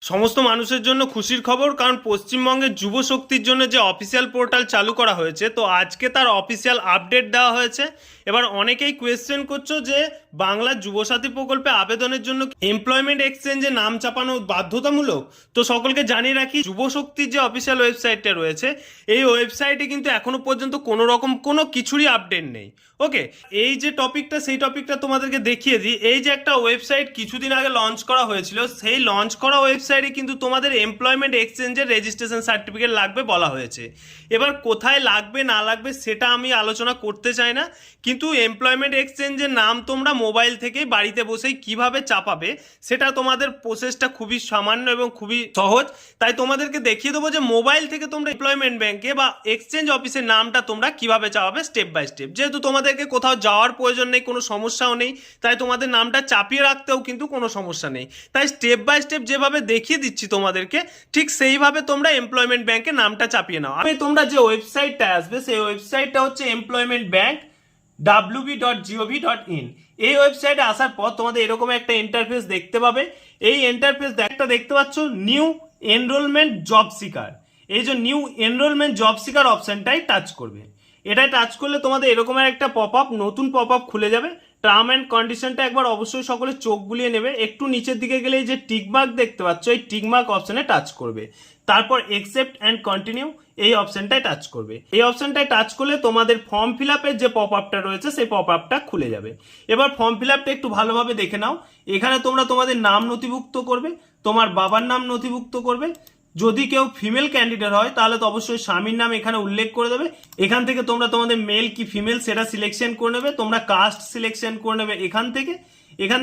সমস্ত মানুষের জন্য খুশির খবর, কারণ পশ্চিমবঙ্গের যুব শক্তির জন্য যে অফিসিয়াল পোর্টাল চালু করা হয়েছে, তো আজকে তার অফিসিয়াল আপডেট দেওয়া হয়েছে। এবার অনেকেই কোয়েশ্চেন করছো যে বাংলা যুবসাথী প্রকল্পে আবেদনের জন্য এমপ্লয়মেন্ট এক্সচেঞ্জে নাম চাপানো বাধ্যতামূলক। তো সকলকে জানিয়ে রাখি, যুব শক্তির যে অফিসিয়াল ওয়েবসাইটটা রয়েছে, এই ওয়েবসাইটে কিন্তু এখনো পর্যন্ত কোনো রকম কোনো কিছুরই আপডেট নেই। ওকে, এই যে টপিকটা, সেই টপিকটা তোমাদেরকে দেখিয়ে দিই। এই যে একটা ওয়েবসাইট কিছুদিন আগে লঞ্চ করা হয়েছিল, সেই লঞ্চ করা ওয়েবসাইটে কিন্তু তোমাদের এমপ্লয়মেন্ট এক্সচেঞ্জের রেজিস্ট্রেশন সার্টিফিকেট লাগবে বলা হয়েছে। এবার কোথায় লাগবে না লাগবে সেটা আমি আলোচনা করতে চাই না, কিন্তু এমপ্লয়মেন্ট এক্সচেঞ্জের নাম তোমরা মোবাইল থেকে বাড়িতে বসেই কিভাবে চাপাবে সেটা তোমাদের প্রসেসটা খুবই সামান্য এবং খুবই সহজ। তাই তোমাদেরকে দেখিয়ে দেবো যে মোবাইল থেকে তোমরা এমপ্লয়মেন্ট ব্যাংকে বা এক্সচেঞ্জ অফিসের নামটা তোমরা কিভাবে চাপাবে স্টেপ বাই স্টেপ। যেহেতু তোমাদেরকে কোথাও যাওয়ার প্রয়োজন নেই, কোনো সমস্যাও নেই, তাই তোমাদের নামটা চাপিয়ে রাখতেও কিন্তু কোনো সমস্যা নেই। তাই স্টেপ বাই স্টেপ যেভাবে দেখিয়ে দিচ্ছি তোমাদেরকে, ঠিক সেইভাবে তোমরা এমপ্লয়মেন্ট ব্যাংকে নামটা চাপিয়ে নাও। আমি তোমরা যে ওয়েবসাইটটা আসবে, সেই ওয়েবসাইটটা হচ্ছে এমপ্লয়মেন্ট ব্যাংক wb.gov.in। এই ওয়েবসাইটে আসার পর তোমাদের এরকম একটা ইন্টারফেস দেখতে পাবে। এই ইন্টারফেস একটা দেখতে পাচ্ছ, নিউ এনরোলমেন্ট জব সিকার। এই যে নিউ এনরোলমেন্ট জব সিকার অপশনটাই টাচ করবে। এটাই টাচ করলে তোমাদের এরকম একটা পপ আপ, নতুন পপ আপ খুলে যাবে। টার্ম অ্যান্ড কন্ডিশনটা একবার অবশ্যই সকলে চোখ বুলিয়ে নেবে। একটু নিচের দিকে গেলে এই যে টিকমার্ক দেখতে পাচ্ছ, এই টিকমার্ক অপশনে টাচ করবে। তারপর একসেপ্ট অ্যান্ড কন্টিনিউ এই অপশনটায় টাচ করবে। এই অপশনটায় টাচ করলে তোমাদের ফর্ম ফিল আপের যে পপ আপটা রয়েছে, সেই পপ আপটা খুলে যাবে। এবার ফর্ম ফিল আপটা একটু ভালোভাবে দেখে নাও। এখানে তোমরা তোমাদের নাম নথিভুক্ত করবে, তোমার বাবার নাম নথিভুক্ত করবে। যদি কেউ ফিমেল ক্যান্ডিডেট হয় তাহলে তো অবশ্যই স্বামীর নাম এখানে উল্লেখ করে দেবে। এখান থেকে তোমরা তোমাদের মেল কি ফিমেল সেটা সিলেকশন করে নেবে। তোমরা কাস্ট সিলেকশন করে নেবে এখান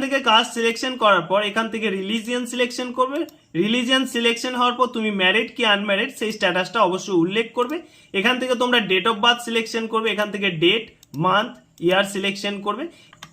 থেকে কাস্ট সিলেকশন করার পর এখান থেকে রিলিজিয়ন সিলেকশন করবে। রিলিজিয়ন সিলেকশন হওয়ার পর তুমি ম্যারিড কি আনম্যারিড সেই স্ট্যাটাসটা অবশ্যই উল্লেখ করবে। এখান থেকে তোমরা ডেট অফ বার্থ সিলেকশন করবে। এখান থেকে ডেট, মান্থ, ইয়ার সিলেকশন করবে।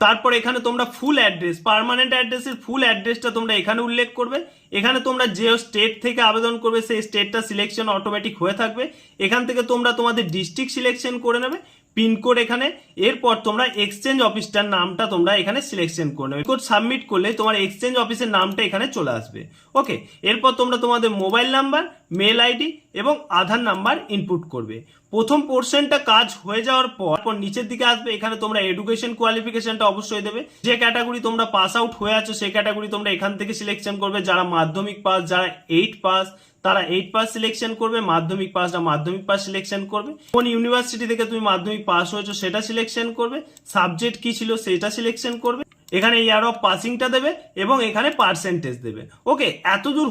তারপর এখানে তোমরা ফুল অ্যাড্রেস, পার্মানেন্ট অ্যাড্রেসের ফুল অ্যাড্রেসটা তোমরা এখানে উল্লেখ করবে। এখানে তোমরা যে স্টেট থেকে আবেদন করবে সেই স্টেটটা সিলেকশন অটোমেটিক হয়ে থাকবে। এখান থেকে তোমরা তোমাদের ডিস্ট্রিক্ট সিলেকশন করে নেবে, পিনকোড এখানে। এরপর তোমরা এক্সচেঞ্জ অফিসটার নামটা তোমরা এখানে সিলেকশন করে নেবে। কোড সাবমিট করলে তোমার এক্সচেঞ্জ অফিসের নামটা এখানে চলে আসবে। ওকে, এরপর তোমরা তোমাদের মোবাইল নাম্বার, মেল আইডি এবং আধার নাম্বার ইনপুট করবে। প্রথম পোর্শনটা কাজ হয়ে যাওয়ার পর নিচের দিকে আসবে। এখানে তোমরা এডুকেশন কোয়ালিফিকেশনটা অবশ্যই দেবে। যে ক্যাটাগরি তোমরা পাস আউট হয়ে আছো সেই ক্যাটাগরি তোমরা এখান থেকে সিলেকশন করবে। যারা মাধ্যমিক পাস, যারা 8 পাস তারা 8 পাস সিলেকশন করবে। মাধ্যমিক পাসরা মাধ্যমিক পাস সিলেকশন করবে। কোন ইউনিভার্সিটি থেকে তুমি মাধ্যমিক পাস হয়েছো সেটা সিলেকশন করবে। সাবজেক্ট কি ছিল সেটা সিলেকশন করবে। এখানে ইয়ার অফ পাসিংটা দেবে এবং এখানে পার্সেন্টেজ দেবে। ওকে, এতদূর